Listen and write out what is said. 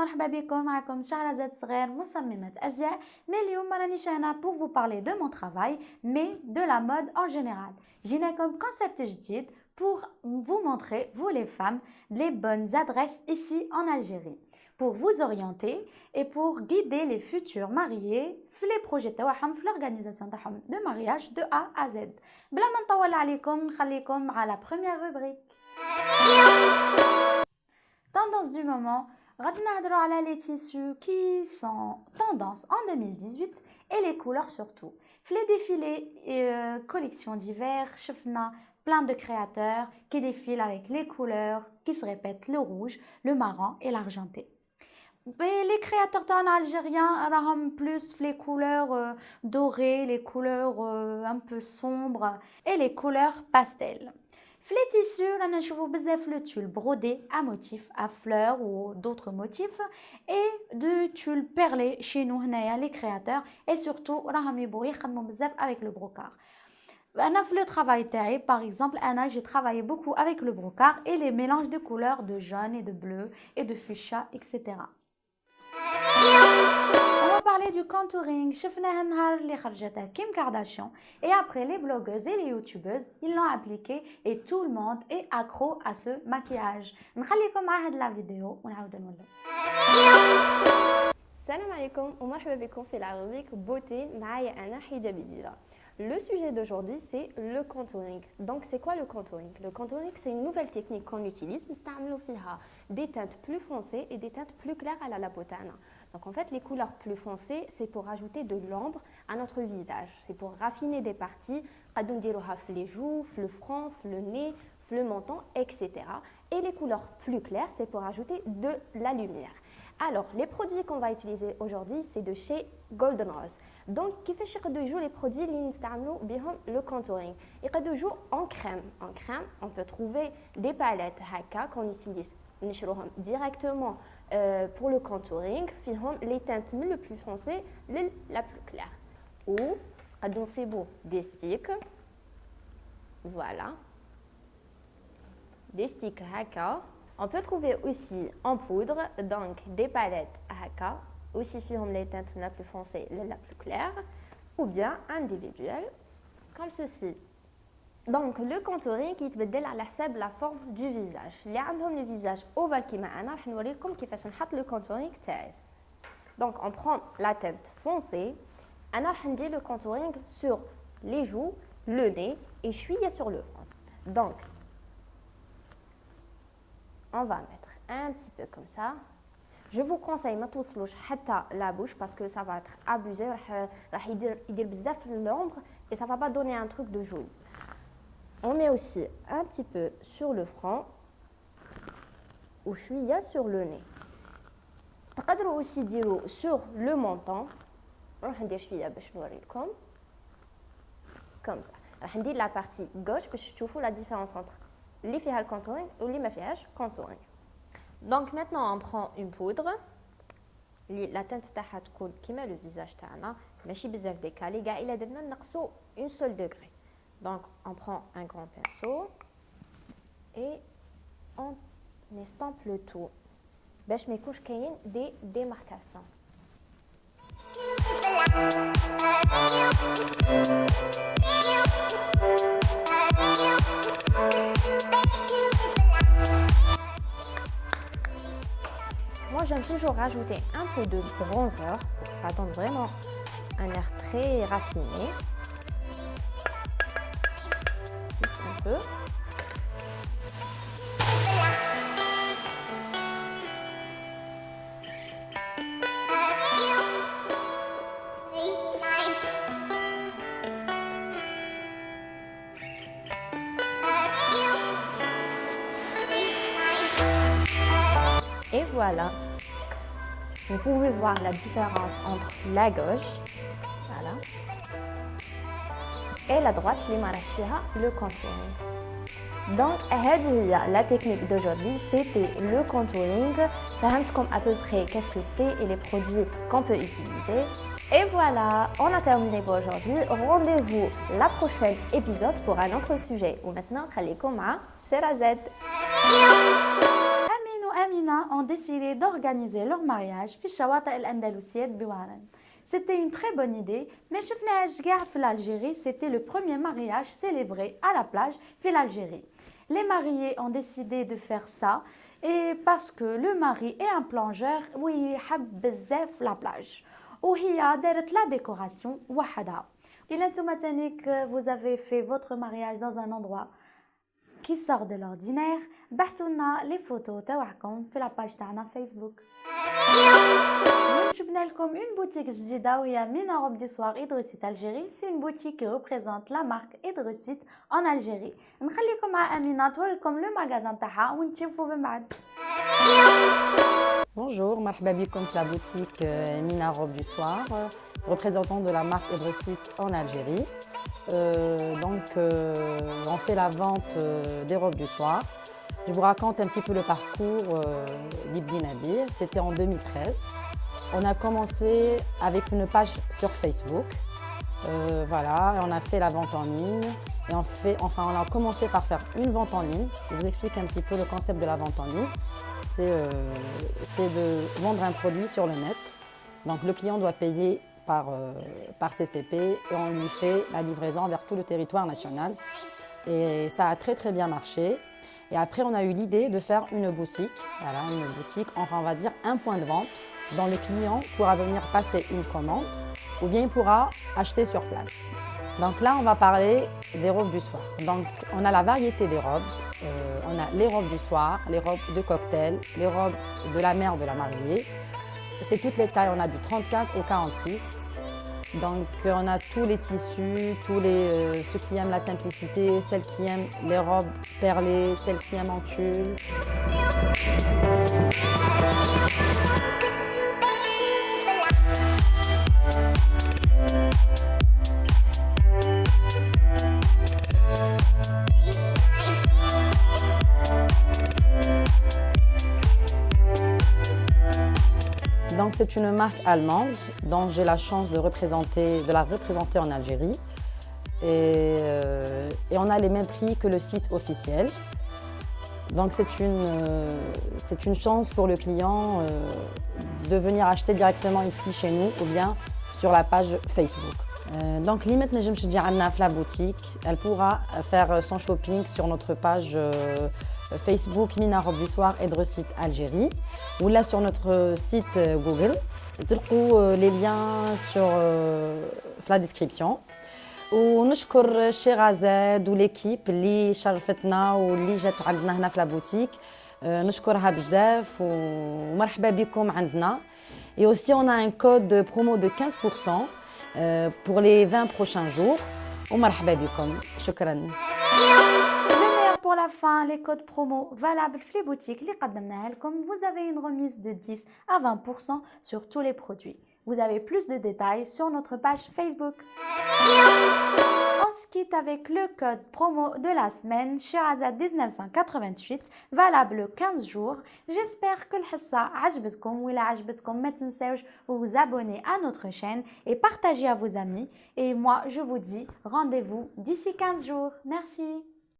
مرحبا بكم معكم شهرزاد صغير مصممة أزياء. Mais اليوم رانيش هنا pour vous parler de mon travail mais de la mode en général. جينا comme concept جديد pour vous montrer, vous les femmes, les bonnes adresses ici en Algérie, pour vous orienter et pour guider les futurs mariés في les projets تاعهم في l'organisation تاعهم de mariage de A à Z. بلا ما نطول عليكم نخليكم مع la première rubrique. Tendance du moment, غادي نهضروا على les tissus qui sont tendance en 2018 et les couleurs surtout. في les défilés collections d'hiver, شفنا plein de créateurs qui défilent avec les couleurs qui se répètent, le rouge, le marron et l'argenté. Mais les créateurs algériens راهم plus les couleurs dorées, les couleurs un peu sombres et les couleurs pastel. Les tissus, on a vu beaucoup de tulle brodé à motifs, à fleurs ou d'autres motifs et de tulle perlée chez nous, les créateurs, et surtout, avec le brocart. Le travail terre, par exemple, j'ai travaillé beaucoup avec le brocart et les mélanges de couleurs de jaune et de bleu et de fuchsia, etc. On va parler du contouring. شفناه النهار اللي خرجتها Kim Kardashian et après les blogueuses et les youtubeuses ils l'ont appliqué et tout le monde est accro à ce maquillage. نخليكم مع هاد لا فيديو ونعاود نولوا. السلام عليكم ومرحبا بكم في la rubrique beauté معايا أنا حجابي ديلا. Le sujet d'aujourd'hui, c'est le contouring. Donc, c'est quoi le contouring? Le contouring, c'est une nouvelle technique qu'on utilise. نستعملوا فيها des teintes plus foncées et des teintes plus claires à la peau. Donc, en fait, les couleurs plus foncées, c'est pour ajouter de l'ombre à notre visage. C'est pour raffiner des parties. قادو نديروها في les joues, في le front, في le nez, في le menton, etc. Et les couleurs plus claires, c'est pour ajouter de la lumière. Alors, les produits qu'on va utiliser aujourd'hui, c'est de chez Golden Rose. Donc, كيفاش يقدروا يجوا les produits اللي نستعملوا بهم le contouring. يقدروا يجوا en crème. En crème, on peut trouver des palettes هكا qu'on utilise نشروهم directement pour le contouring. فيهم les teintes le plus foncées, la plus claire. Ou قادو نصيبوا des sticks. Voilà. Des sticks haka. On peut trouver aussi en poudre, donc des palettes haka, aussi فيهم les teintes la plus foncée, la plus claire, ou bien individuelles, comme ceci. Donc le contouring qui يتبدل على حساب la forme du visage. اللي عندهم le visage ovale كيما أنا راح نوريكم كيفاش نحط le contouring تاعي. Donc on prend la teinte foncée. أنا راح ندير le contouring sur les joues, le nez et شوية sur le front. Donc on va mettre un petit peu comme ça. Je vous conseille ما توصلوش حتى la bouche parce que ça va être abusé. راح يدير بزاف l'ombre et ça va pas donner un truc de joli. On met aussi un petit peu sur le front ou شوية sur le nez. تقدروا aussi ديروا sur le menton. راح ندير شوية باش نوريكم. Comme ça. راح ندير la partie gauche باش تشوفوا la différence entre اللي فيها الكونتورينغ واللي ما فيهاش كونتورينغ. Donc maintenant on prend une poudre اللي la teinte تاعها تكون كيما le visage تاعنا ماشي بزاف ديكالي كاع الا درنا نقصوا une seule degré. Donc on prend un grand pinceau et on estompe le tout باش ما يكونش كاين des démarcations. Moi, j'aime toujours rajouter un peu de bronzer, ça donne vraiment un air très raffiné. Juste un peu. Et voilà, vous pouvez voir la différence entre la gauche, voilà, et la droite, اللي ما راهش فيها le contouring. Donc, la technique d'aujourd'hui, c'était le contouring. فهمتكم à peu près qu'est-ce que c'est et les produits qu'on peut utiliser. Et voilà, on a terminé pour aujourd'hui. Rendez-vous la prochaine épisode pour un autre sujet. Ou maintenant, خليكم مع شهرزاد. Amina ont décidé d'organiser leur mariage في الشواطئ الأندلسية بوارن. C'était une très bonne idée, mais شفناهاش كاع في l'Algérie, c'était le premier mariage célébré à la plage في l'Algérie. Les mariés ont décidé de faire ça et parce que le mari est un plongeur ويحب بزاف la plage. وهي دارت la décoration وحدها. إلا نتوما تانيك vous avez fait votre mariage dans un endroit qui sort de l'ordinaire, بعثوا لنا les photos تاعكم في la page تاعنا فيسبوك. جبنا لكم une boutique جديدة وهي Mina Robe du Soir Hydrosit Algérie. C'est une boutique qui représente la marque Hydrosit en Algérie. نخليكم مع أمينة توريكم le magasin تاعها ونشوفوا من بعد. Bonjour, marhaba bikoum la boutique Mina Robe du Soir, représentant de la marque Hydrosit en Algérie. On fait la vente des robes du soir. Je vous raconte un petit peu le parcours d'Ibn Nabir. C'était en 2013. On a commencé avec une page sur Facebook. Voilà, et on a fait la vente en ligne. Et on a commencé par faire une vente en ligne. Je vous explique un petit peu le concept de la vente en ligne. C'est de vendre un produit sur le net. Donc le client doit payer par CCP et on lui fait la livraison vers tout le territoire national. Et ça a très très bien marché. Et après, on a eu l'idée de faire une boutique, voilà, une boutique, enfin on va dire un point de vente dont le client pourra venir passer une commande ou bien il pourra acheter sur place. Donc là, on va parler des robes du soir. Donc on a la variété des robes. On a les robes du soir, les robes de cocktail, les robes de la mère de la mariée. C'est toutes les tailles, on a du 34 au 46. Donc on a tous les tissus, ceux qui aiment la simplicité, celles qui aiment les robes perlées, celles qui aiment en tulle. Donc c'est une marque allemande dont j'ai la chance de la représenter en Algérie. Et on a les mêmes prix que le site officiel. Donc c'est une chance pour le client de venir acheter directement ici chez nous ou bien sur la page Facebook. Donc limite نجم تجي عندنا في la boutique, elle pourra faire son shopping sur notre page Facebook Mina Robe du Soir Hydrosit Algérie ou là sur notre site Google. تلقوا les liens sur la description. ونشكر شيرازاد وليكيب اللي شرفتنا واللي جات عندنا هنا في la boutique. نشكرها بزاف ومرحبا بكم عندنا. Et aussi on a un code promo de 15% pour les 20 prochains jours. ومرحبا بكم. شكرا. Pour la fin, les codes promo valables في les boutiques اللي قدمناها لكم, vous avez une remise de 10 à 20% sur tous les produits. Vous avez plus de détails sur notre page Facebook. On se quitte avec le code promo de la semaine Sherazade 1988, valable 15 jours. J'espère que الحصة عجبتكم وإلا عجبتكم ما تنساوش vous abonner à notre chaîne et partager à vos amis. Et moi, je vous dis rendez-vous d'ici 15 jours. Merci.